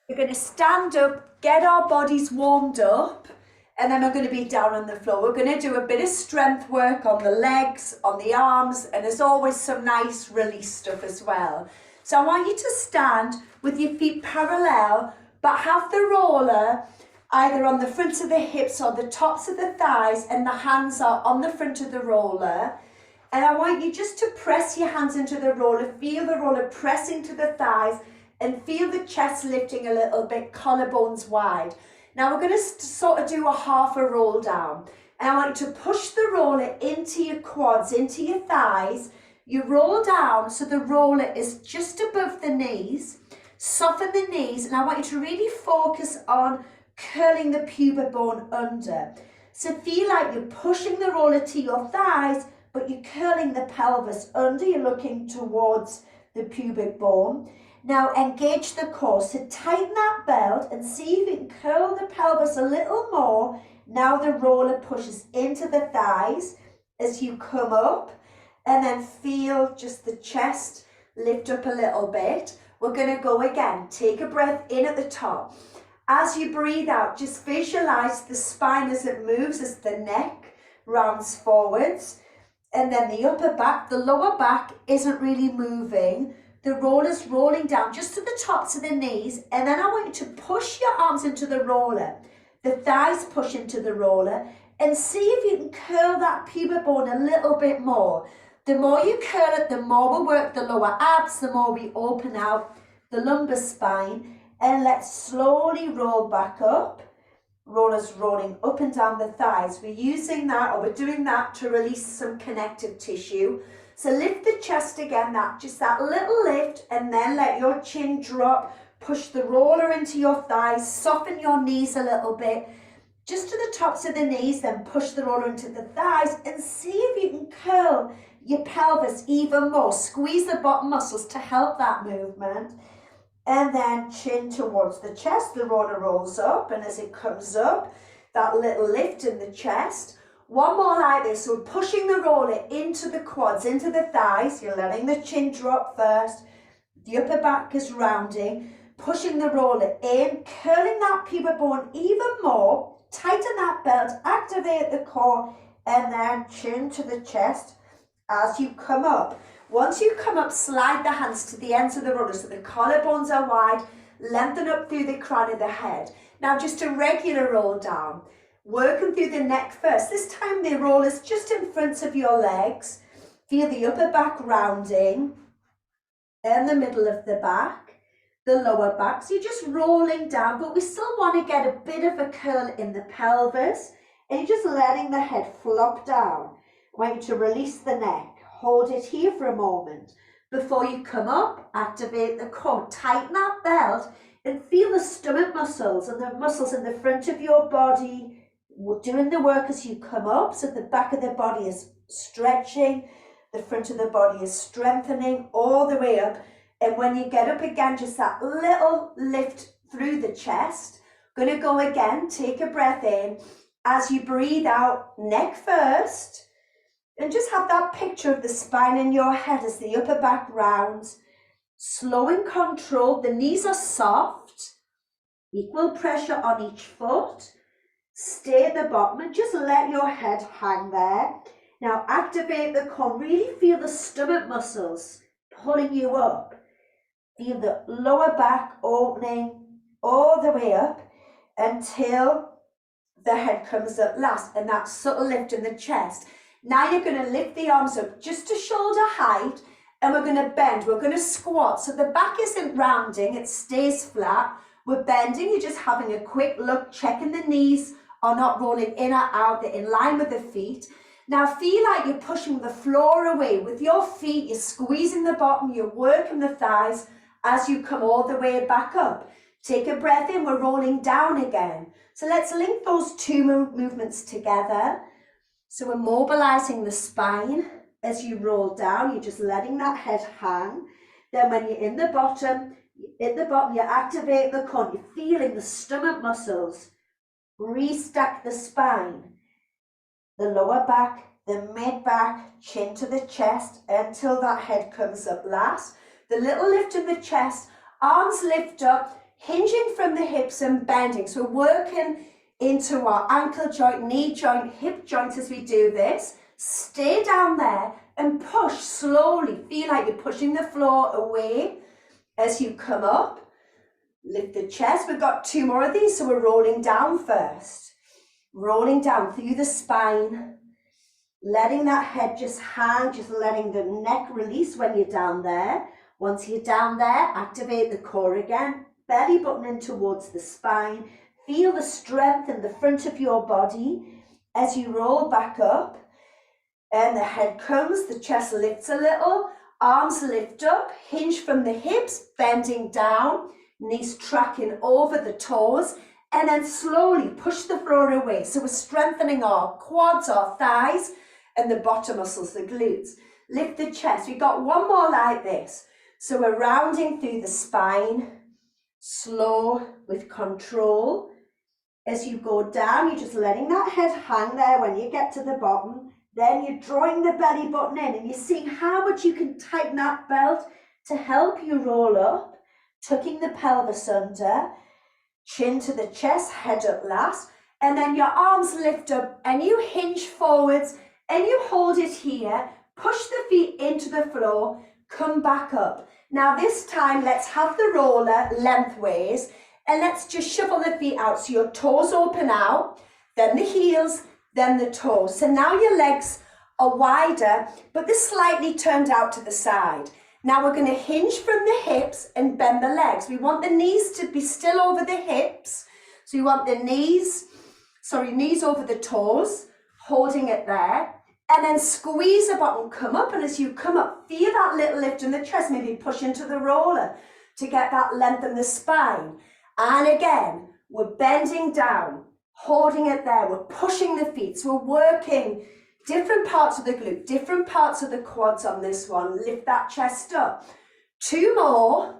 We're going to stand up, get our bodies warmed up, and then we're going to be down on the floor. We're going to do a bit of strength work on the legs, on the arms, and there's always some nice release stuff as well. So I want you to stand with your feet parallel, but have the roller either on the front of the hips or the tops of the thighs, and the hands are on the front of the roller. And I want you just to press your hands into the roller, feel the roller pressing to the thighs, and feel the chest lifting a little bit, collarbones wide. Now we're going to sort of do a half a roll down. And I want you to push the roller into your quads, into your thighs. You roll down so the roller is just above the knees. Soften the knees, and I want you to really focus on curling the pubic bone under. So feel like you're pushing the roller to your thighs, but you're curling the pelvis under. You're looking towards the pubic bone. Now engage the core, so tighten that belt and see if you can curl the pelvis a little more. Now the roller pushes into the thighs as you come up, and then feel just the chest lift up a little bit. We're going to go again. Take a breath in at the top. As you breathe out, just visualize the spine as it moves, as the neck rounds forwards, and then the upper back, the lower back isn't really moving. The roller's rolling down just to the tops of the knees, and then I want you to push your arms into the roller. The thighs push into the roller, and see if you can curl that pubic bone a little bit more. The more you curl it, the more we work the lower abs, the more we open out the lumbar spine, and let's slowly roll back up. Rollers rolling up and down the thighs. We're using that, or we're doing that to release some connective tissue. So lift the chest again, just that little lift, and then let your chin drop. Push the roller into your thighs, soften your knees a little bit, just to the tops of the knees, then push the roller into the thighs, and see if you can curl your pelvis even more. Squeeze the bottom muscles to help that movement. And then chin towards the chest, the roller rolls up, and as it comes up, that little lift in the chest. One more like this, so we're pushing the roller into the quads, into the thighs. You're letting the chin drop first. The upper back is rounding. Pushing the roller in, curling that pubic bone even more. Tighten that belt, activate the core, and then chin to the chest as you come up. Once you come up, slide the hands to the ends of the roller so the collarbones are wide, lengthen up through the crown of the head. Now just a regular roll down, working through the neck first. This time the roll is just in front of your legs. Feel the upper back rounding and the middle of the back, the lower back. So you're just rolling down, but we still want to get a bit of a curl in the pelvis, and you're just letting the head flop down. I want you to release the neck. Hold it here for a moment. Before you come up, activate the core. Tighten that belt and feel the stomach muscles and the muscles in the front of your body doing the work as you come up. So the back of the body is stretching, the front of the body is strengthening all the way up. And when you get up again, just that little lift through the chest. Going to go again. Take a breath in. As you breathe out, neck first. And just have that picture of the spine in your head as the upper back rounds. Slow and controlled. The knees are soft. Equal pressure on each foot. Stay at the bottom and just let your head hang there. Now activate the core. Really feel the stomach muscles pulling you up. Feel the lower back opening all the way up until the head comes up last. And that subtle lift in the chest. Now you're going to lift the arms up just to shoulder height, and we're going to bend. We're going to squat. So the back isn't rounding, it stays flat. We're bending. You're just having a quick look, checking the knees are not rolling in or out. They're in line with the feet. Now feel like you're pushing the floor away. With your feet, you're squeezing the bottom, you're working the thighs as you come all the way back up. Take a breath in. We're rolling down again. So let's link those two movements together. So we're mobilizing the spine as you roll down. You're just letting that head hang. Then when you're in the bottom, you activate the core. You're feeling the stomach muscles. Restack the spine. The lower back, the mid back, chin to the chest until that head comes up last. The little lift in the chest, arms lift up. hinging from the hips and bending. So we're working into our ankle joint, knee joint, hip joints as we do this. Stay down there and push slowly. Feel like you're pushing the floor away as you come up. Lift the chest. We've got 2 more of these, so we're rolling down first. Rolling down through the spine. Letting that head just hang, just letting the neck release when you're down there. Once you're down there, activate the core again. Belly button in towards the spine. Feel the strength in the front of your body as you roll back up. And the head comes, the chest lifts a little, arms lift up, hinge from the hips, bending down, knees tracking over the toes, and then slowly push the floor away. So we're strengthening our quads, our thighs, and the bottom muscles, the glutes. Lift the chest. We've got 1 more like this. So we're rounding through the spine, slow with control. As you go down, you're just letting that head hang there when you get to the bottom. Then you're drawing the belly button in and you're seeing how much you can tighten that belt to help you roll up, tucking the pelvis under, chin to the chest, head up last, and then your arms lift up and you hinge forwards and you hold it here, push the feet into the floor, come back up. Now this time, let's have the roller lengthways and let's just shuffle the feet out. So your toes open out, then the heels, then the toes. So now your legs are wider, but they're slightly turned out to the side. Now we're going to hinge from the hips and bend the legs. We want the knees to be still over the hips. So you want the knees over the toes, holding it there. And then squeeze the bottom, come up. And as you come up, feel that little lift in the chest. Maybe push into the roller to get that length in the spine. And again, we're bending down, holding it there. We're pushing the feet. So we're working different parts of the glute, different parts of the quads on this one. Lift that chest up. 2 more.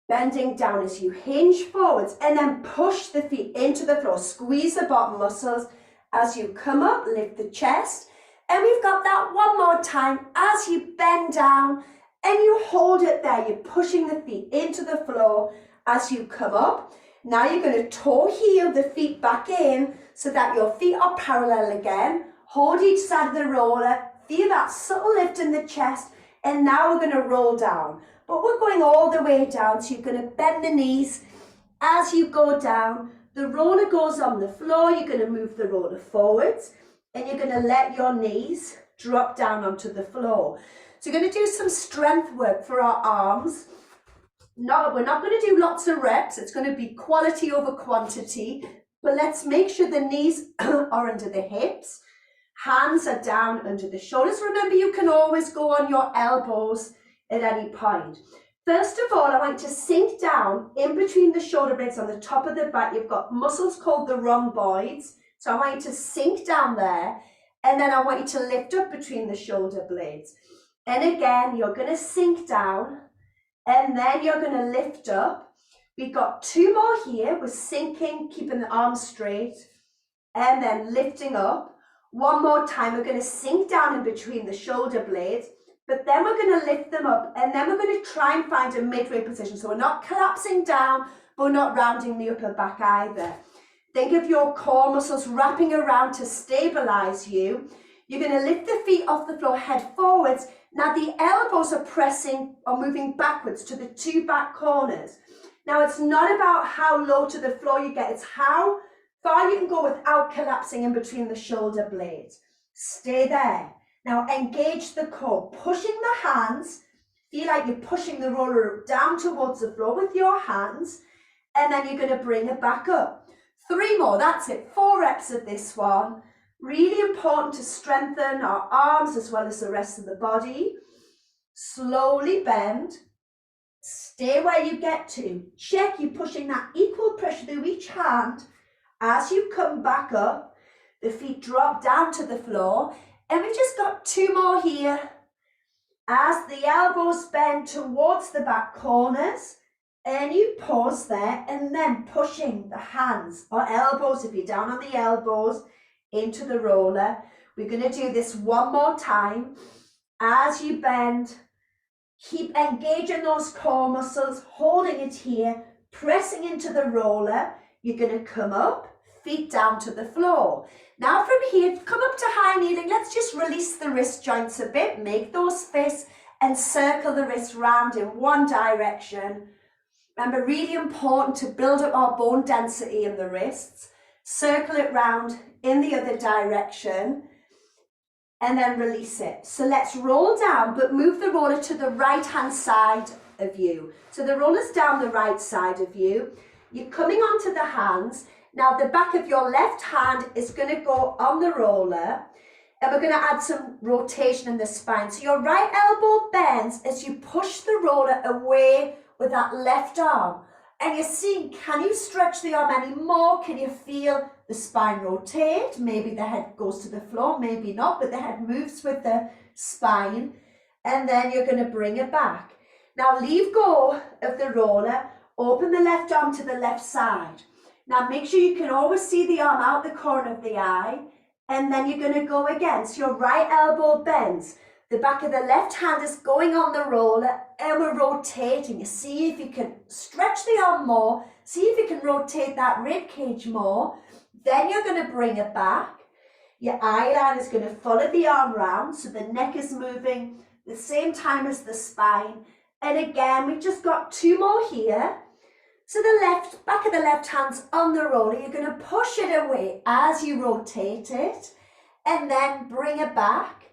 Bending down as you hinge forwards and then push the feet into the floor. Squeeze the bottom muscles. As you come up, lift the chest. And we've got that 1 more time as you bend down and you hold it there. You're pushing the feet into the floor as you come up. Now you're going to toe heel the feet back in so that your feet are parallel again. Hold each side of the roller. Feel that subtle lift in the chest. And now we're going to roll down. But we're going all the way down. So you're going to bend the knees as you go down. The roller goes on the floor. You're going to move the roller forwards. And you're going to let your knees drop down onto the floor. So you're going to do some strength work for our arms. We're not going to do lots of reps. It's going to be quality over quantity. But let's make sure the knees are under the hips. Hands are down under the shoulders. Remember, you can always go on your elbows at any point. First of all, I want you to sink down in between the shoulder blades on the top of the back. You've got muscles called the rhomboids. So I want you to sink down there. And then I want you to lift up between the shoulder blades. And again, you're going to sink down. And then you're going to lift up. We've got 2 more here. We're sinking, keeping the arms straight. And then lifting up. 1 more time, we're going to sink down in between the shoulder blades, but then we're going to lift them up, and then we're going to try and find a midway position. So we're not collapsing down, but we're not rounding the upper back either. Think of your core muscles wrapping around to stabilize you. You're going to lift the feet off the floor, head forwards. Now the elbows are pressing or moving backwards to the 2 back corners. Now it's not about how low to the floor you get, it's how far you can go without collapsing in between the shoulder blades. Stay there. Now engage the core, pushing the hands. Feel like you're pushing the roller down towards the floor with your hands. And then you're going to bring it back up. 3 more, that's it. 4 reps of this one. Really important to strengthen our arms as well as the rest of the body. Slowly bend. Stay where you get to. Check you're pushing that equal pressure through each hand. As you come back up, the feet drop down to the floor. And we've just got 2 more here. As the elbows bend towards the back corners, and you pause there, and then pushing the hands or elbows, if you're down on the elbows, into the roller. We're going to do this 1 more time. As you bend, keep engaging those core muscles, holding it here, pressing into the roller. You're going to come up, feet down to the floor. Now from here, come up to high kneeling. Let's just release the wrist joints a bit, make those fists and circle the wrists round in one direction. Remember, really important to build up our bone density in the wrists. Circle it round in the other direction and then release it. So let's roll down, but move the roller to the right-hand side of you. So the roller's down the right side of you. You're coming onto the hands. Now the back of your left hand is going to go on the roller and we're going to add some rotation in the spine. So your right elbow bends as you push the roller away with that left arm. And you're seeing, can you stretch the arm any more? Can you feel the spine rotate? Maybe the head goes to the floor, maybe not, but the head moves with the spine. And then you're going to bring it back. Now leave go of the roller, open the left arm to the left side. Now make sure you can always see the arm out the corner of the eye, and then you're going to go again. So your right elbow bends, the back of the left hand is going on the roller, and we're rotating. You see if you can stretch the arm more, see if you can rotate that rib cage more. Then you're going to bring it back. Your eye line is going to follow the arm round, so the neck is moving the same time as the spine. And again, we've just got two more here. So the back of the left hand's on the roller. You're going to push it away as you rotate it and then bring it back.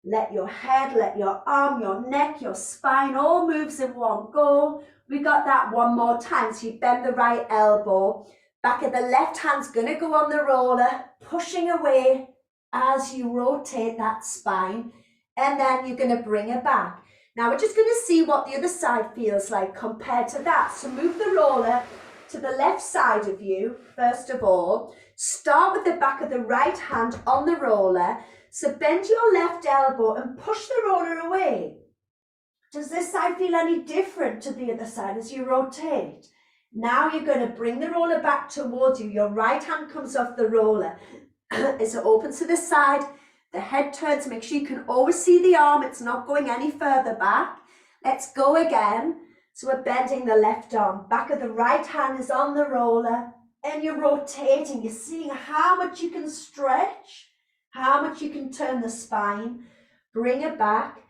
Let your head, let your arm, your neck, your spine all moves in one go. We got that one more time. So you bend the right elbow. Back of the left hand's going to go on the roller, pushing away as you rotate that spine. And then you're going to bring it back. Now we're just going to see what the other side feels like compared to that. So move the roller to the left side of you, first of all. Start with the back of the right hand on the roller. So bend your left elbow and push the roller away. Does this side feel any different to the other side as you rotate? Now you're going to bring the roller back towards you. Your right hand comes off the roller as it opens to the side. The head turns, make sure you can always see the arm. It's not going any further back. Let's go again. So we're bending the left arm. Back of the right hand is on the roller and you're rotating. You're seeing how much you can stretch, how much you can turn the spine. Bring it back.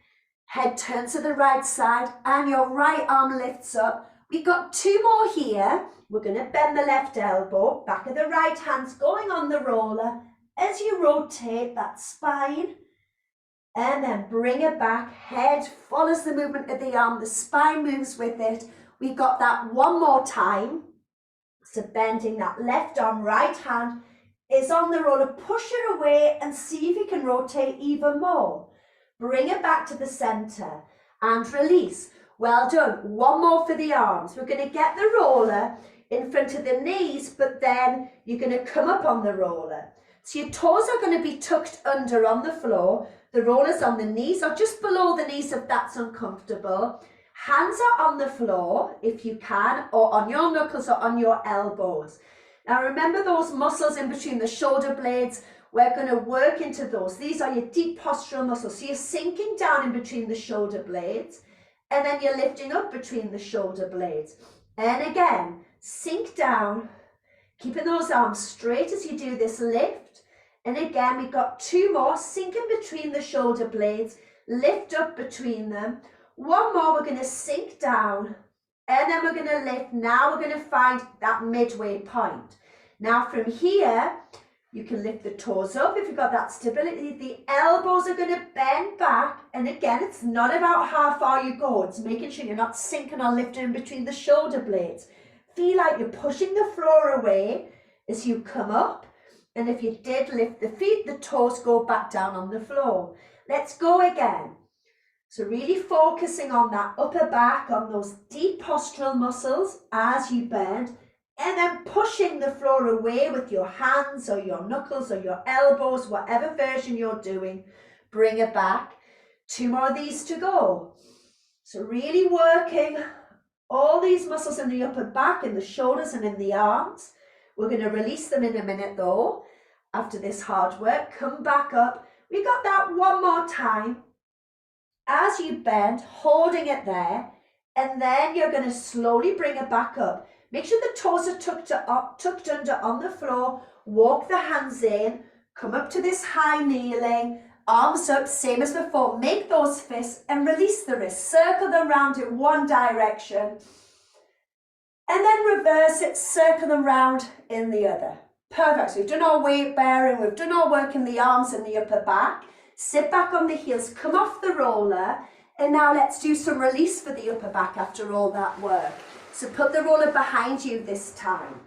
Head turns to the right side and your right arm lifts up. We've got two more here. We're going to bend the left elbow. Back of the right hand's going on the roller. As you rotate that spine and then bring it back, head follows the movement of the arm, the spine moves with it. We got that one more time. So bending that left arm, right hand is on the roller, push it away and see if you can rotate even more. Bring it back to the center and release. Well done. One more for the arms. We're going to get the roller in front of the knees, but then you're going to come up on the roller. So your toes are going to be tucked under on the floor. The roller's on the knees or just below the knees if that's uncomfortable. Hands are on the floor if you can, or on your knuckles or on your elbows. Now remember those muscles in between the shoulder blades. We're going to work into those. These are your deep postural muscles. So you're sinking down in between the shoulder blades and then you're lifting up between the shoulder blades. And again, sink down, keeping those arms straight as you do this lift. And again, we've got two more, sink in between the shoulder blades, lift up between them. One more, we're going to sink down and then we're going to lift. Now we're going to find that midway point. Now from here, you can lift the toes up if you've got that stability. The elbows are going to bend back. And again, it's not about how far you go. It's making sure you're not sinking or lifting in between the shoulder blades. Feel like you're pushing the floor away as you come up. And if you did lift the feet, the toes go back down on the floor. Let's go again. So really focusing on that upper back, on those deep postural muscles as you bend, and then pushing the floor away with your hands or your knuckles or your elbows, whatever version you're doing. Bring it back. Two more of these to go. So really working all these muscles in the upper back, in the shoulders and in the arms. We're going to release them in a minute though. After this hard work, come back up. We got that one more time. As you bend, holding it there, and then you're going to slowly bring it back up. Make sure the toes are tucked under on the floor. Walk the hands in. Come up to this high kneeling. Arms up, same as before. Make those fists and release the wrists. Circle them round in one direction. And then reverse it, circle them round in the other. Perfect. So we've done our weight bearing. We've done our work in the arms and the upper back. Sit back on the heels. Come off the roller. And now let's do some release for the upper back after all that work. So put the roller behind you this time.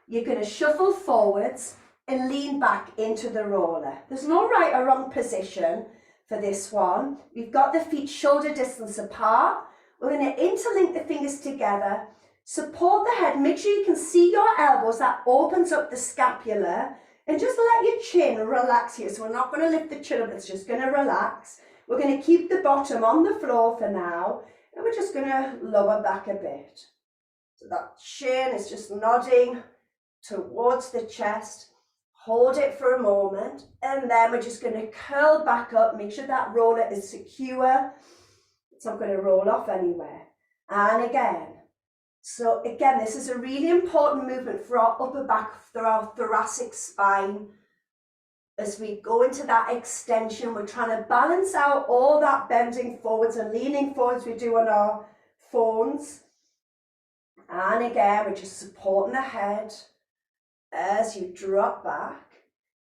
You're going to shuffle forwards and lean back into the roller. There's no right or wrong position for this one. We've got the feet shoulder distance apart. We're going to interlink the fingers together. Support the head. Make sure you can see your elbows. That opens up the scapula. And just let your chin relax here. So we're not going to lift the chin up. It's just going to relax. We're going to keep the bottom on the floor for now. And we're just going to lower back a bit. So that chin is just nodding towards the chest. Hold it for a moment. And then we're just going to curl back up. Make sure that roller is secure. It's not going to roll off anywhere. And again. So again, this is a really important movement for our upper back, for our thoracic spine. As we go into that extension, we're trying to balance out all that bending forwards and leaning forwards we do on our phones. And again, we're just supporting the head as you drop back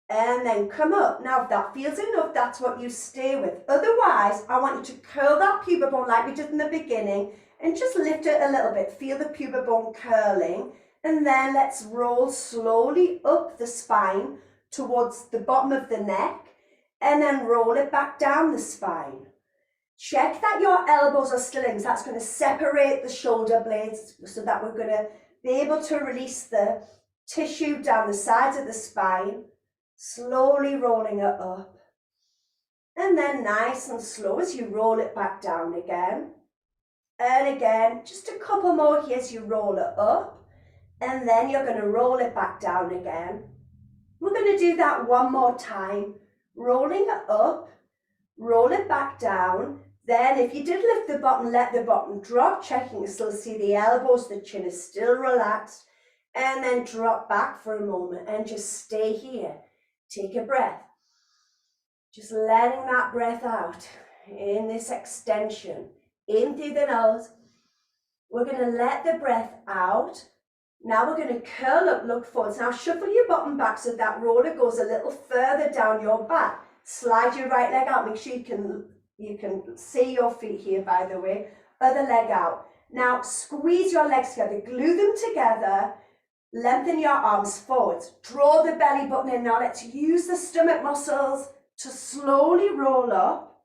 and then come up. Now, if that feels enough, that's what you stay with. Otherwise, I want you to curl that pubic bone like we did in the beginning and just lift it a little bit. Feel the pubic bone curling. And then let's roll slowly up the spine towards the bottom of the neck and then roll it back down the spine. Check that your elbows are still in. So that's going to separate the shoulder blades so that we're going to be able to release the tissue down the sides of the spine, slowly rolling it up. And then nice and slow as you roll it back down again. And again, just a couple more here as you roll it up. And then you're going to roll it back down again. We're going to do that one more time. Rolling it up, roll it back down. Then if you did lift the bottom, let the bottom drop, checking you still see the elbows, the chin is still relaxed. And then drop back for a moment and just stay here. Take a breath. Just letting that breath out in this extension. In through the nose. We're going to let the breath out. Now we're going to curl up, look forwards. Now shuffle your bottom back so that roller goes a little further down your back. Slide your right leg out. Make sure you can see your feet here, by the way. Other leg out. Now squeeze your legs together. Glue them together. Lengthen your arms forwards. Draw the belly button in. Now let's use the stomach muscles to slowly roll up.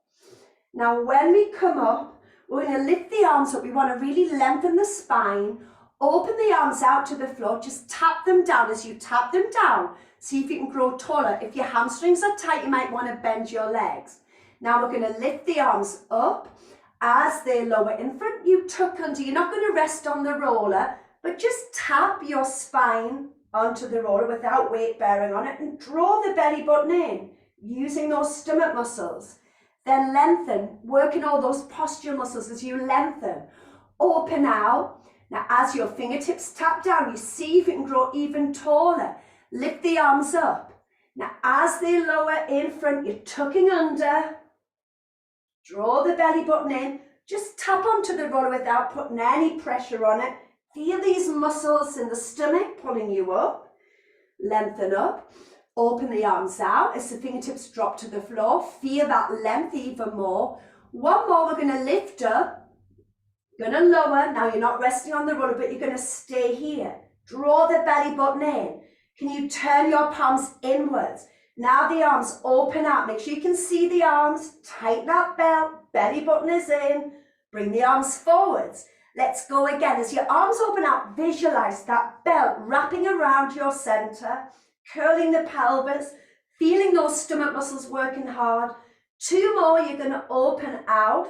Now when we come up, we're going to lift the arms up. We want to really lengthen the spine. Open the arms out to the floor. Just tap them down. As you tap them down, see if you can grow taller. If your hamstrings are tight, you might want to bend your legs. Now we're going to lift the arms up. As they lower in front, you tuck under. You're not going to rest on the roller, but just tap your spine onto the roller without weight bearing on it and draw the belly button in using those stomach muscles. Then lengthen, working all those posture muscles as you lengthen. Open out. Now as your fingertips tap down, you see if you can grow even taller. Lift the arms up. Now as they lower in front, you're tucking under. Draw the belly button in. Just tap onto the roller without putting any pressure on it. Feel these muscles in the stomach pulling you up. Lengthen up. Open the arms out as the fingertips drop to the floor. Feel that length even more. One more, we're going to lift up. Going to lower. Now you're not resting on the roller, but you're going to stay here. Draw the belly button in. Can you turn your palms inwards? Now the arms open out. Make sure you can see the arms. Tighten that belt. Belly button is in. Bring the arms forwards. Let's go again. As your arms open out, visualize that belt wrapping around your center. Curling the pelvis, feeling those stomach muscles working hard. Two more, you're going to open out,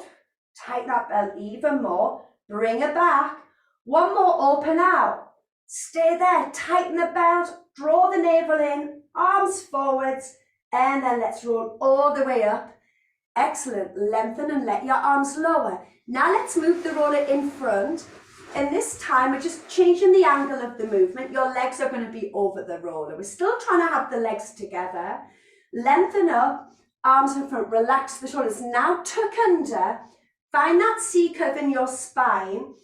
tighten that belt even more, bring it back. One more, open out, stay there, tighten the belt, draw the navel in, arms forwards, and then let's roll all the way up. Excellent, lengthen and let your arms lower. Now let's move the roller in front. And this time we're just changing the angle of the movement. Your legs are going to be over the roller. We're still trying to have the legs together. Lengthen up, arms in front, relax the shoulders. Now tuck under, find that C curve in your spine.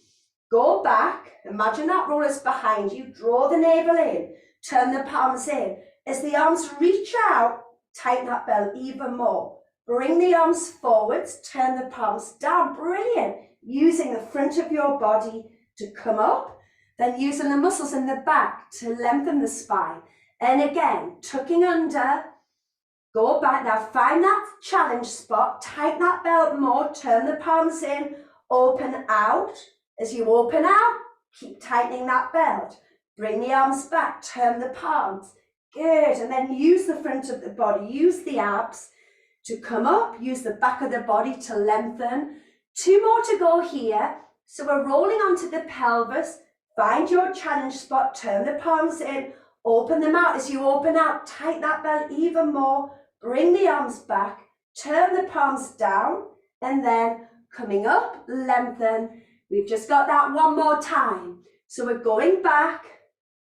Go back, imagine that roller's behind you. Draw the navel in, turn the palms in. As the arms reach out, tighten that belt even more. Bring the arms forwards, turn the palms down. Brilliant. Using the front of your body to come up, then using the muscles in the back to lengthen the spine. And again, tucking under, go back. Now find that challenge spot, tighten that belt more, turn the palms in, open out. As you open out, keep tightening that belt. Bring the arms back, turn the palms. Good, and then use the front of the body, use the abs to come up, use the back of the body to lengthen. 2 more to go here. So we're rolling onto the pelvis. Find your challenge spot, turn the palms in, open them out. As you open out, tighten that belt even more. Bring the arms back, turn the palms down, and then coming up, lengthen. We've just got that one more time. So we're going back,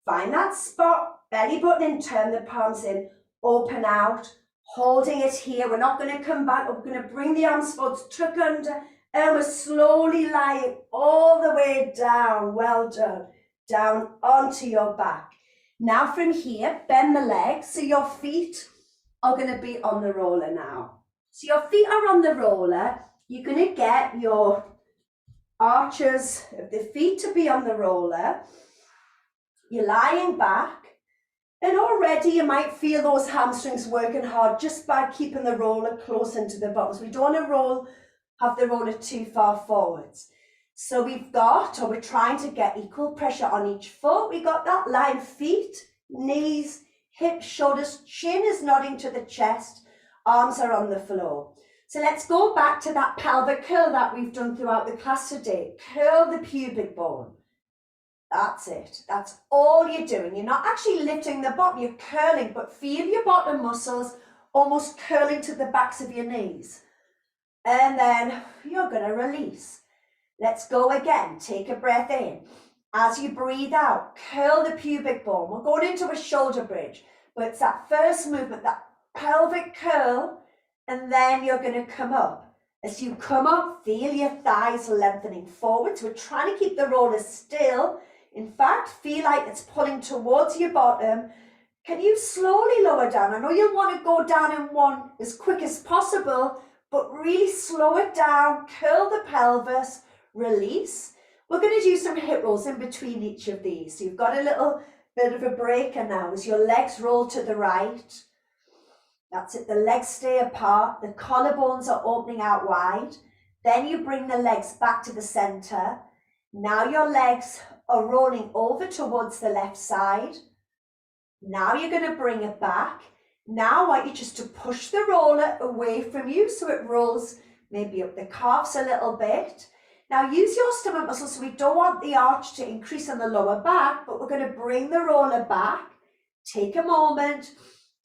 find that spot, belly button in, turn the palms in, open out, holding it here. We're not going to come back. We're going to bring the arms forwards, tuck under, and we're slowly lying all the way down. Well done. Down onto your back. Now from here, bend the legs. So your feet are going to be on the roller now. So your feet are on the roller. You're going to get your arches of the feet to be on the roller. You're lying back. And already you might feel those hamstrings working hard just by keeping the roller close into the bottom. So we don't want to have the roller too far forwards. So we've got, or we're trying to get equal pressure on each foot. We got that line, feet, knees, hips, shoulders, chin is nodding to the chest, arms are on the floor. So let's go back to that pelvic curl that we've done throughout the class today. Curl the pubic bone. That's it. That's all you're doing. You're not actually lifting the bottom, you're curling, but feel your bottom muscles almost curling to the backs of your knees. And then you're going to release. Let's go again. Take a breath in. As you breathe out, curl the pubic bone. We're going into a shoulder bridge, but it's that first movement, that pelvic curl, and then you're going to come up. As you come up, feel your thighs lengthening forwards. We're trying to keep the roller still. In fact, feel like it's pulling towards your bottom. Can you slowly lower down? I know you'll want to go down in one as quick as possible, but really slow it down, curl the pelvis, release. We're going to do some hip rolls in between each of these. So you've got a little bit of a breaker now as your legs roll to the right. That's it, the legs stay apart, the collarbones are opening out wide. Then you bring the legs back to the center. Now your legs are rolling over towards the left side. Now you're going to bring it back. Now I want you just to push the roller away from you so it rolls maybe up the calves a little bit. Now use your stomach muscles, so we don't want the arch to increase on the lower back, but we're going to bring the roller back. Take a moment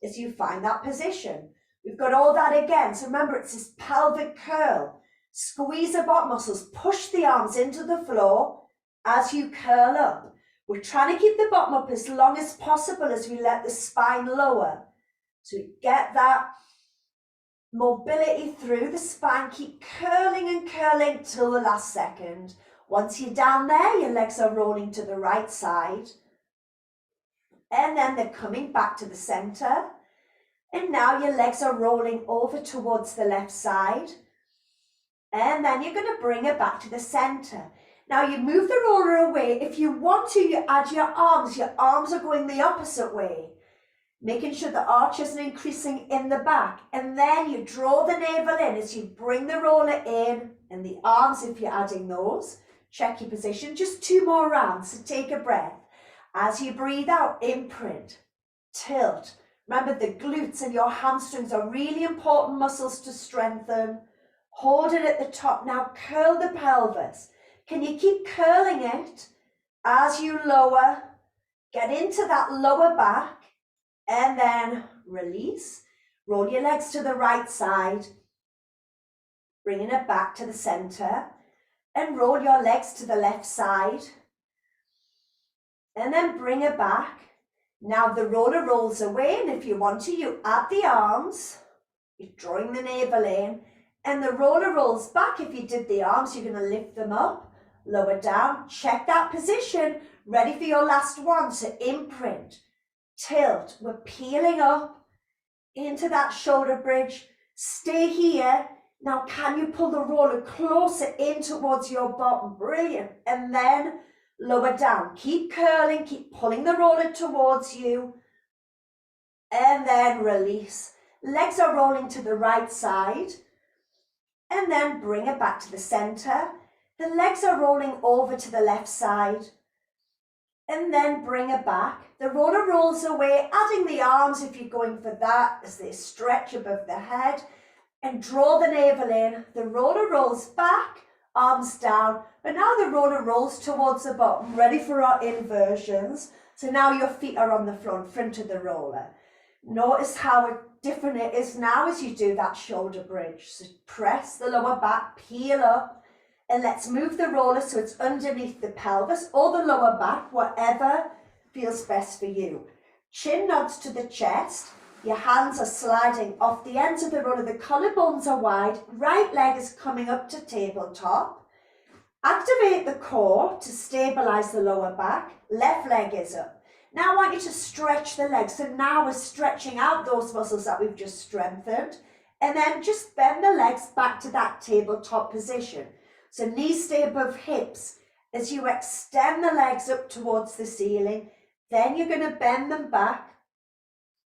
as you find that position. We've got all that again. So remember, it's this pelvic curl. Squeeze the bottom muscles, push the arms into the floor as you curl up. We're trying to keep the bottom up as long as possible as we let the spine lower. So we get that mobility through the spine. Keep curling and curling till the last second. Once you're down there, your legs are rolling to the right side. And then they're coming back to the center. And now your legs are rolling over towards the left side. And then you're going to bring it back to the center. Now you move the roller away. If you want to, you add your arms. Your arms are going the opposite way, making sure the arch isn't increasing in the back. And then you draw the navel in as you bring the roller in, and the arms, if you're adding those. Check your position. Just 2 more rounds, so take a breath. As you breathe out, imprint, tilt. Remember, the glutes and your hamstrings are really important muscles to strengthen. Hold it at the top. Now curl the pelvis. Can you keep curling it as you lower? Get into that lower back and then release. Roll your legs to the right side, bringing it back to the center. and roll your legs to the left side. And then bring it back. Now the roller rolls away, and if you want to, you add the arms. You're drawing the navel in, and the roller rolls back. If you did the arms, you're going to lift them up, lower down, check that position, ready for your last one. So imprint, tilt, we're peeling up into that shoulder bridge. Stay here. Now, can you pull the roller closer in towards your bottom? Brilliant. And then lower down. Keep curling, keep pulling the roller towards you. And then release. Legs are rolling to the right side. And then bring it back to the center. The legs are rolling over to the left side. And then bring it back. The roller rolls away, adding the arms if you're going for that as they stretch above the head. And draw the navel in. The roller rolls back, arms down. But now the roller rolls towards the bottom, ready for our inversions. So now your feet are on the floor in front of the roller. Notice how different it is now as you do that shoulder bridge. So press the lower back, peel up, and let's move the roller so it's underneath the pelvis or the lower back, whatever feels best for you. Chin nods to the chest. Your hands are sliding off the ends of the roller. The collarbones are wide. Right leg is coming up to tabletop. Activate the core to stabilize the lower back. Left leg is up. Now I want you to stretch the legs. So now we're stretching out those muscles that we've just strengthened. And then just bend the legs back to that tabletop position. So knees stay above hips. As you extend the legs up towards the ceiling, then you're going to bend them back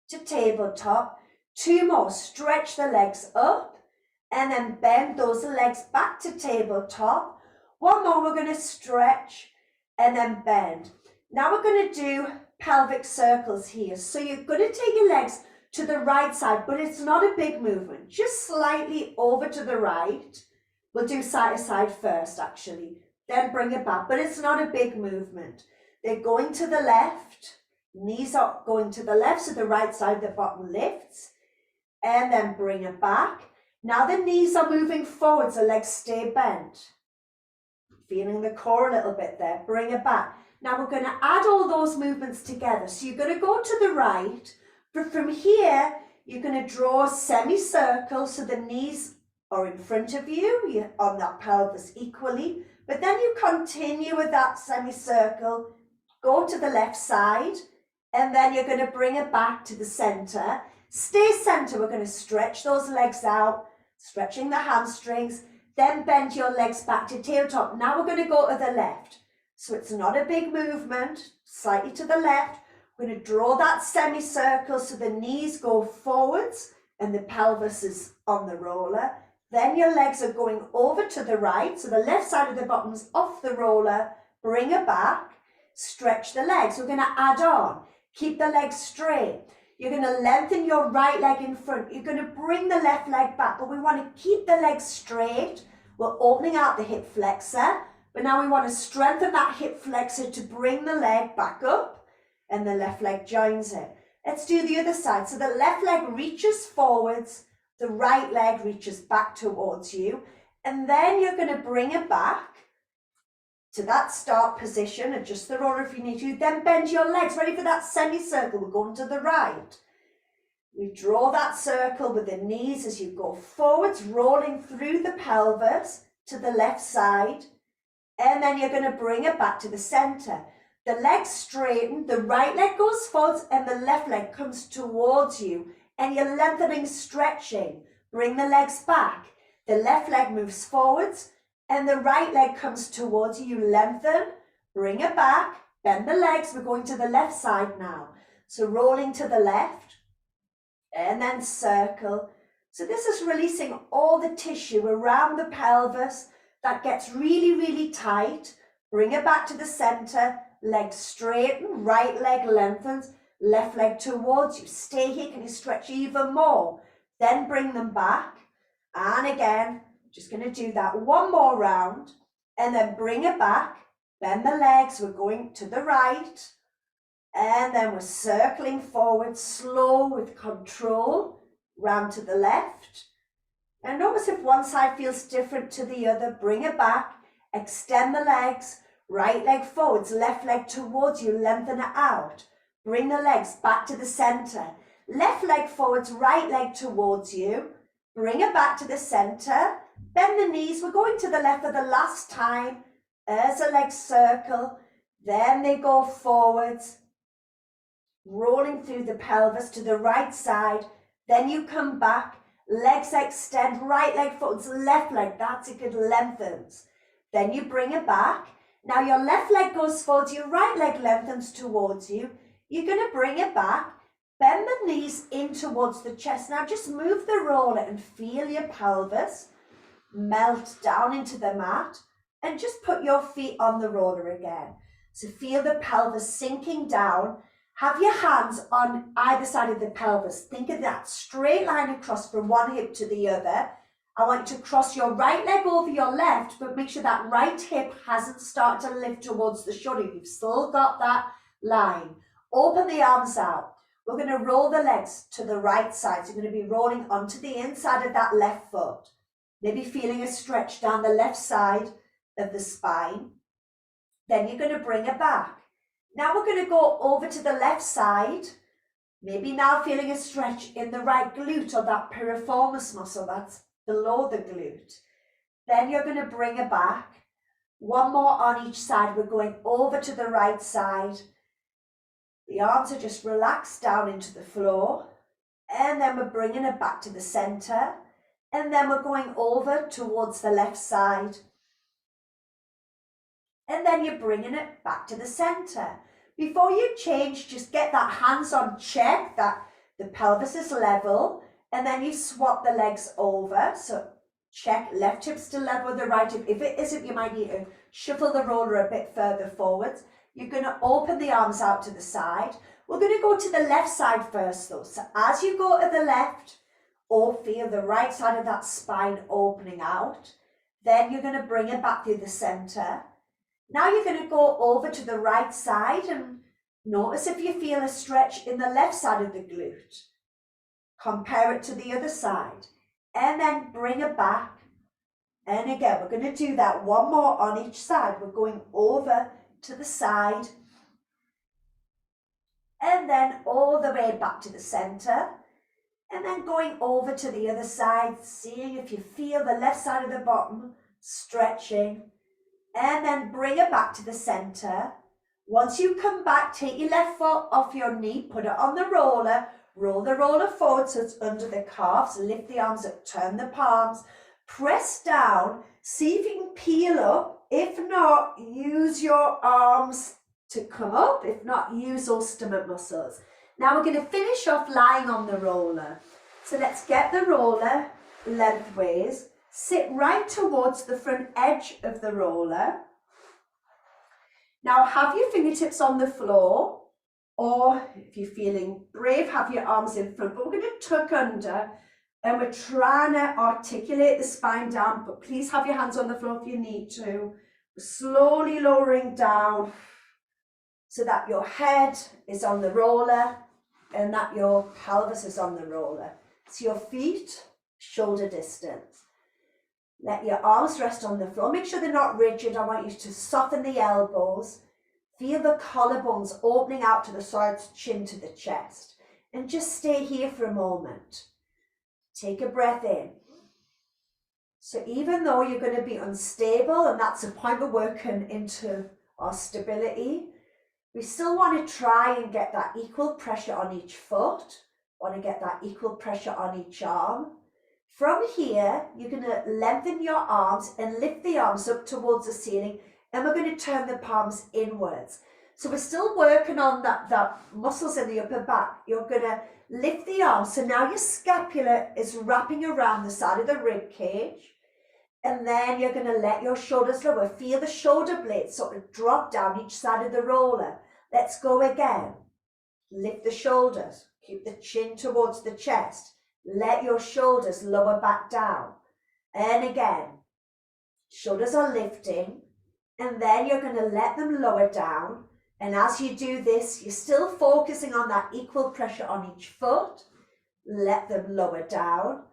to tabletop. 2 more. Stretch the legs up and then bend those legs back to tabletop. 1 more. We're going to stretch and then bend. Now we're going to do pelvic circles here. So you're going to take your legs to the right side, but it's not a big movement. Just slightly over to the right. We'll do side to side first, actually. Then bring it back, but it's not a big movement. They're going to the left. Knees are going to the left, so the right side of the bottom lifts. And then bring it back. Now the knees are moving forwards, the legs stay bent. Feeling the core a little bit there. Bring it back. Now we're going to add all those movements together. So you're going to go to the right, but from here, you're going to draw a semicircle so the knees are in front of you. You're on that pelvis equally. But then you continue with that semicircle, go to the left side, and then you're going to bring it back to the center. Stay center. We're going to stretch those legs out, stretching the hamstrings, then bend your legs back to tabletop. Now we're going to go to the left. So it's not a big movement, slightly to the left. We're going to draw that semicircle so the knees go forwards and the pelvis is on the roller. Then your legs are going over to the right. So the left side of the bottom's off the roller. Bring it back. Stretch the legs. We're going to add on. Keep the legs straight. You're going to lengthen your right leg in front. You're going to bring the left leg back, but we want to keep the legs straight. We're opening out the hip flexor, but now we want to strengthen that hip flexor to bring the leg back up, and the left leg joins it. Let's do the other side. So the left leg reaches forwards, the right leg reaches back towards you, and then you're going to bring it back to that start position. Adjust the roller if you need to. Then bend your legs, ready for that semicircle. We're going to the right. We draw that circle with the knees as you go forwards, rolling through the pelvis to the left side. And then you're going to bring it back to the center. The legs straighten, the right leg goes forwards and the left leg comes towards you. And you're lengthening, stretching. Bring the legs back. The left leg moves forwards and the right leg comes towards you. You lengthen, bring it back, bend the legs. We're going to the left side now. So rolling to the left and then circle. So this is releasing all the tissue around the pelvis that gets really, really tight. Bring it back to the center. Legs straighten, right leg lengthens, left leg towards you. Stay here. Can you stretch even more? Then bring them back. And again, just going to do that 1 more round. And then bring it back. Bend the legs. We're going to the right. And then we're circling forward, slow with control, round to the left. And notice if one side feels different to the other, bring it back. Extend the legs, right leg forwards, left leg towards you, lengthen it out. Bring the legs back to the center. Left leg forwards, right leg towards you. Bring it back to the center. Bend the knees. We're going to the left for the last time. There's a leg circle. Then they go forwards, rolling through the pelvis to the right side. Then you come back. Legs extend, right leg forwards, left leg. That's it, good, lengthens. Then you bring it back. Now your left leg goes forwards, your right leg lengthens towards you. You're going to bring it back. Bend the knees in towards the chest. Now just move the roller and feel your pelvis melt down into the mat. And just put your feet on the roller again. So feel the pelvis sinking down. Have your hands on either side of the pelvis. Think of that straight line across from one hip to the other. I want you to cross your right leg over your left, but make sure that right hip hasn't started to lift towards the shoulder. You've still got that line. Open the arms out. We're going to roll the legs to the right side. So you're going to be rolling onto the inside of that left foot. Maybe feeling a stretch down the left side of the spine. Then you're going to bring it back. Now we're going to go over to the left side. Maybe now feeling a stretch in the right glute or that piriformis muscle that's below the glute. Then you're going to bring it back. One more on each side. We're going over to the right side. The arms are just relaxed down into the floor. And then we're bringing it back to the center. And then we're going over towards the left side. And then you're bringing it back to the center. Before you change, just get that hands on check that the pelvis is level. And then you swap the legs over. So check left hip still level with the right hip. If it isn't, you might need to shuffle the roller a bit further forwards. You're going to open the arms out to the side. We're going to go to the left side first though. So as you go to the left, or feel the right side of that spine opening out. Then you're going to bring it back through the center. Now you're going to go over to the right side and notice if you feel a stretch in the left side of the glute. Compare it to the other side. And then bring it back. And again, we're going to do that one more on each side. We're going over to the side. And then all the way back to the center. And then going over to the other side, seeing if you feel the left side of the bottom stretching. And then bring it back to the center. Once you come back, take your left foot off your knee, put it on the roller, roll the roller forward so it's under the calves, lift the arms up, turn the palms, press down, see if you can peel up. If not, use your arms to come up. If not, use those stomach muscles. Now we're going to finish off lying on the roller. So let's get the roller lengthways. Sit right towards the front edge of the roller. Now have your fingertips on the floor, or if you're feeling brave, have your arms in front. But we're going to tuck under and we're trying to articulate the spine down, but please have your hands on the floor if you need to. We're slowly lowering down so that your head is on the roller and that your pelvis is on the roller. So your feet shoulder distance. Let your arms rest on the floor. Make sure they're not rigid. I want you to soften the elbows. Feel the collarbones opening out to the sides, chin to the chest. And just stay here for a moment. Take a breath in. So even though you're going to be unstable, and that's the point we're working into our stability, we still want to try and get that equal pressure on each foot. Want to get that equal pressure on each arm. From here, you're going to lengthen your arms and lift the arms up towards the ceiling, and we're going to turn the palms inwards. So we're still working on that muscles in the upper back. You're going to lift the arms. So now your scapula is wrapping around the side of the rib cage. And then you're going to let your shoulders lower. Feel the shoulder blades sort of drop down each side of the roller. Let's go again. Lift the shoulders. Keep the chin towards the chest. Let your shoulders lower back down. And again, shoulders are lifting. And then you're going to let them lower down. And as you do this, you're still focusing on that equal pressure on each foot. Let them lower down.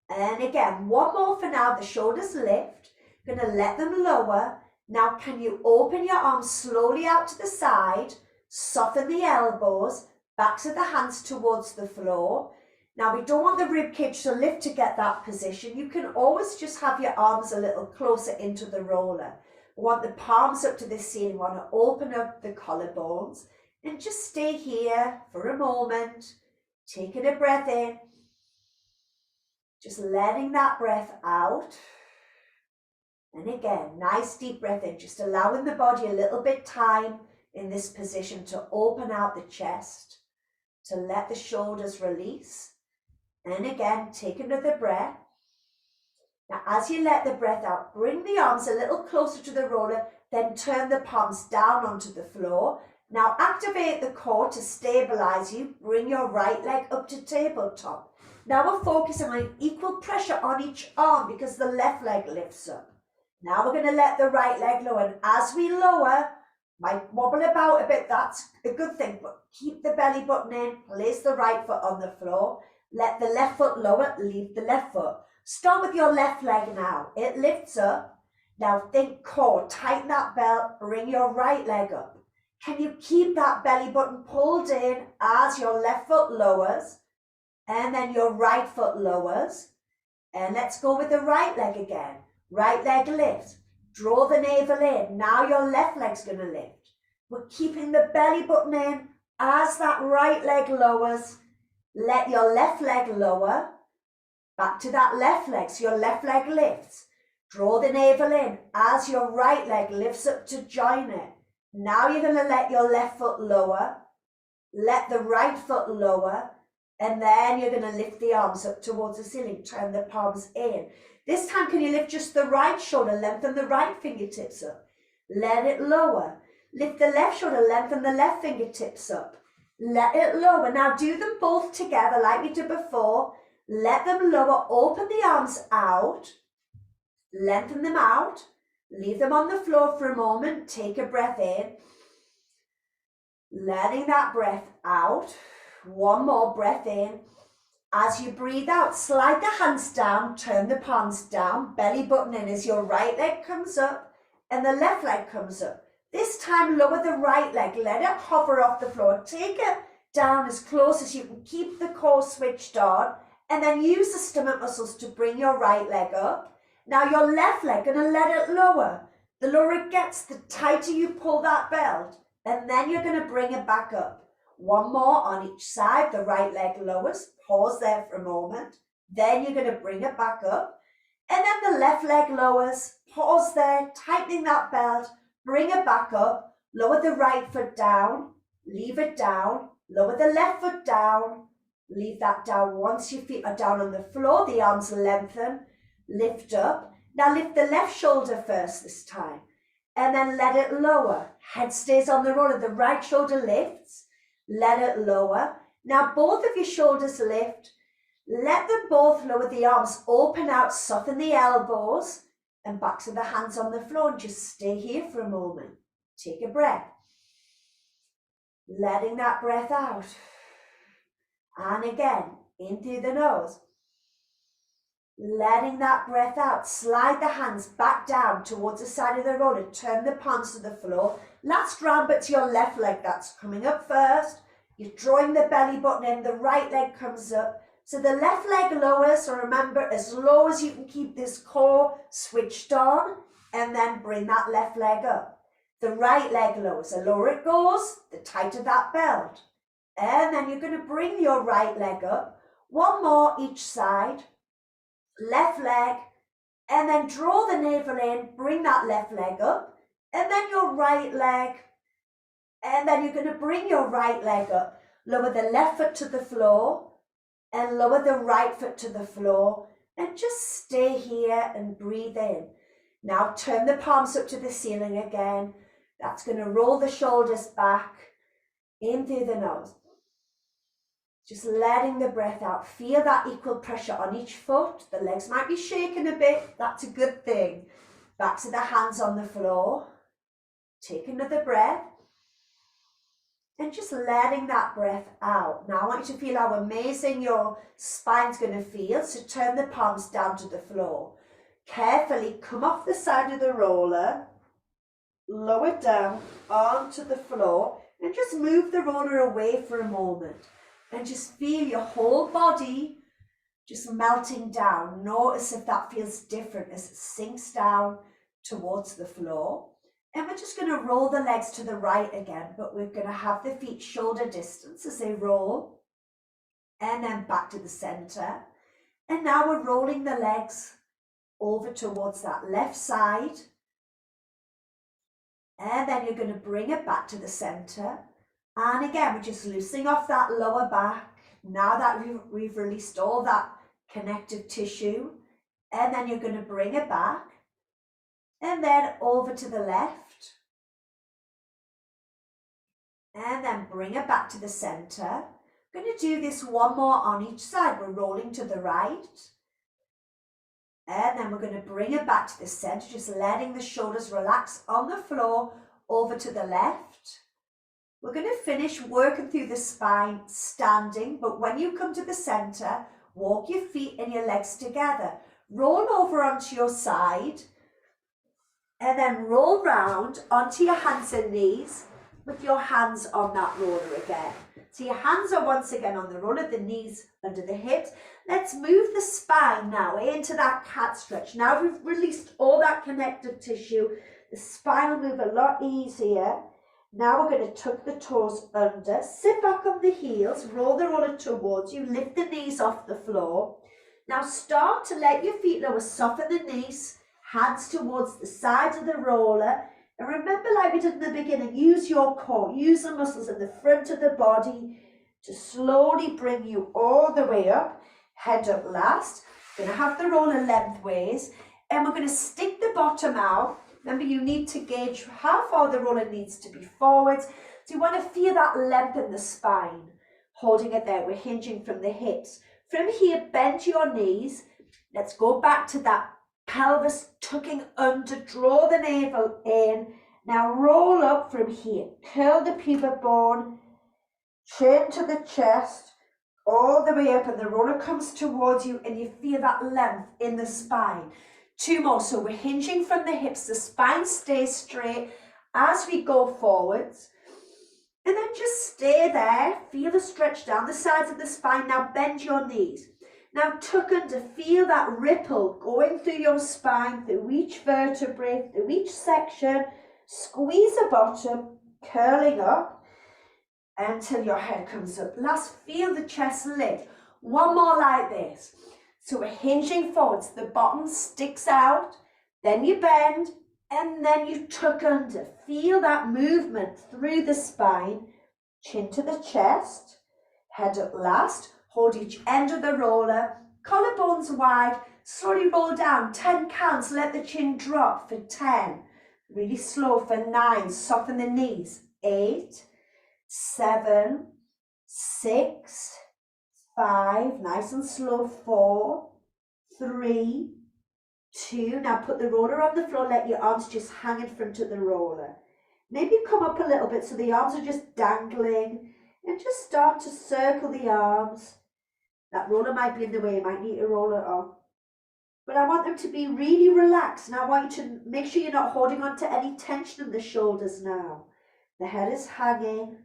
And again, one more for now. The shoulders lift. Going to let them lower. Now, can you open your arms slowly out to the side, soften the elbows, backs of the hands towards the floor. Now, we don't want the rib cage to lift to get that position. You can always just have your arms a little closer into the roller. We want the palms up to the ceiling. We want to open up the collarbones and just stay here for a moment, taking a breath in, just letting that breath out. And again, nice deep breath in, just allowing the body a little bit time in this position to open out the chest, to let the shoulders release. And again, take another breath. Now, as you let the breath out, bring the arms a little closer to the roller, then turn the palms down onto the floor. Now, activate the core to stabilize you. Bring your right leg up to tabletop. Now, we're focusing on equal pressure on each arm because the left leg lifts up. Now we're going to let the right leg lower, and as we lower, might wobble about a bit, that's a good thing, but keep the belly button in, place the right foot on the floor, let the left foot lower, leave the left foot. Start with your left leg now, it lifts up. Now think core, tighten that belt, bring your right leg up. Can you keep that belly button pulled in as your left foot lowers, and then your right foot lowers, and let's go with the right leg again. Right leg lifts, draw the navel in. Now your left leg's going to lift. We're keeping the belly button in as that right leg lowers. Let your left leg lower. Back to that left leg, so your left leg lifts. Draw the navel in as your right leg lifts up to join it. Now you're going to let your left foot lower. Let the right foot lower. And then you're going to lift the arms up towards the ceiling. Turn the palms in. This time, can you lift just the right shoulder, lengthen the right fingertips up. Let it lower. Lift the left shoulder, lengthen the left fingertips up. Let it lower. Now do them both together like we did before. Let them lower, open the arms out, lengthen them out, leave them on the floor for a moment, take a breath in. Letting that breath out. One more breath in. As you breathe out, slide the hands down, turn the palms down, belly button in as your right leg comes up and the left leg comes up. This time, lower the right leg, let it hover off the floor. Take it down as close as you can, keep the core switched on, and then use the stomach muscles to bring your right leg up. Now your left leg, gonna let it lower. The lower it gets, the tighter you pull that belt, and then you're gonna bring it back up. One more on each side, the right leg lowers, pause there for a moment, then you're going to bring it back up, and then the left leg lowers, pause there, tightening that belt, bring it back up, lower the right foot down, leave it down, lower the left foot down, leave that down. Once your feet are down on the floor, the arms lengthen, lift up. Now lift the left shoulder first this time, and then let it lower. Head stays on the roller, the right shoulder lifts. Let it lower. Now both of your shoulders lift. Let them both lower, the arms open out, soften the elbows and backs of the hands on the floor, and just stay here for a moment. Take a breath. Letting that breath out. And again, in through the nose. Letting that breath out. Slide the hands back down towards the side of the roller. Turn the palms to the floor. Last round, but to your left leg. That's coming up first. You're drawing the belly button in. The right leg comes up. So the left leg lowers. So remember, as low as you can keep this core switched on. And then bring that left leg up. The right leg lowers. The lower it goes, the tighter that belt. And then you're going to bring your right leg up. One more each side. Left leg, and then draw the navel in, bring that left leg up, and then your right leg, and then you're going to bring your right leg up, lower the left foot to the floor, and lower the right foot to the floor, and just stay here and breathe in. Now turn the palms up to the ceiling again. That's going to roll the shoulders back, in through the nose. Just letting the breath out. Feel that equal pressure on each foot. The legs might be shaking a bit. That's a good thing. Back to the hands on the floor. Take another breath. And just letting that breath out. Now I want you to feel how amazing your spine's going to feel. So turn the palms down to the floor. Carefully come off the side of the roller. lower down onto the floor, and just move the roller away for a moment. And just feel your whole body just melting down. Notice if that feels different as it sinks down towards the floor. And we're just going to roll the legs to the right again, but we're going to have the feet shoulder distance as they roll. And then back to the center. And now we're rolling the legs over towards that left side. And then you're going to bring it back to the center. And again, we're just loosening off that lower back. Now that we've released all that connective tissue. And then you're going to bring it back. And then over to the left. And then bring it back to the center. We're going to do this one more on each side. We're rolling to the right. And then we're going to bring it back to the center, just letting the shoulders relax on the floor, over to the left. We're going to finish working through the spine standing, but when you come to the center, walk your feet and your legs together. Roll over onto your side, and then roll round onto your hands and knees with your hands on that roller again. So your hands are once again on the roller, the knees under the hips. Let's move the spine now into that cat stretch. Now we've released all that connective tissue. The spine will move a lot easier. Now we're going to tuck the toes under, sit back on the heels, roll the roller towards you, lift the knees off the floor. Now start to let your feet lower, soften the knees, hands towards the sides of the roller. And remember, like we did in the beginning, use your core, use the muscles in the front of the body to slowly bring you all the way up, head up last. We're going to have the roller lengthways, and we're going to stick the bottom out. Remember, you need to gauge how far the roller needs to be forwards. So you want to feel that length in the spine, holding it there. We're hinging from the hips. From here, bend your knees. Let's go back to that pelvis tucking under, draw the navel in. Now roll up from here, curl the pubic bone, chin to the chest, all the way up, and the roller comes towards you, and you feel that length in the spine. Two more. So we're hinging from the hips, the spine stays straight as we go forwards, and then just stay there. Feel the stretch down the sides of the spine. Now bend your knees. Now tuck under, feel that ripple going through your spine, through each vertebrae, through each section. Squeeze the bottom, curling up until your head comes up. Last, feel the chest lift. One more like this. So we're hinging forwards, the bottom sticks out, then you bend, and then you tuck under. Feel that movement through the spine, chin to the chest, head up last. Hold each end of the roller, collarbones wide, slowly roll down, 10 counts, let the chin drop for 10, really slow for 9, soften the knees, 8, 7, 6, 5, nice and slow, 4, 3, 2, now put the roller on the floor, let your arms just hang in front of the roller. Maybe come up a little bit so the arms are just dangling, and just start to circle the arms. That roller might be in the way, you might need to roll it off. But I want them to be really relaxed, and I want you to make sure you're not holding on to any tension in the shoulders now. The head is hanging,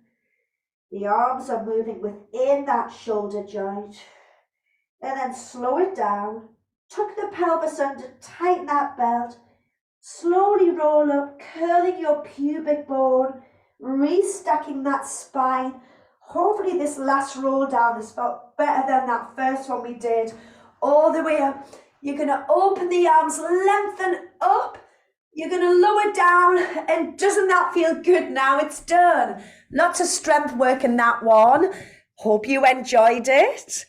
the arms are moving within that shoulder joint, and then slow it down, tuck the pelvis under, tighten that belt, slowly roll up, curling your pubic bone, restacking that spine. Hopefully this last roll down has felt better than that first one we did. All the way up. You're going to open the arms, lengthen up. You're going to lower down. And doesn't that feel good now? It's done. Lots of strength work in that one. Hope you enjoyed it.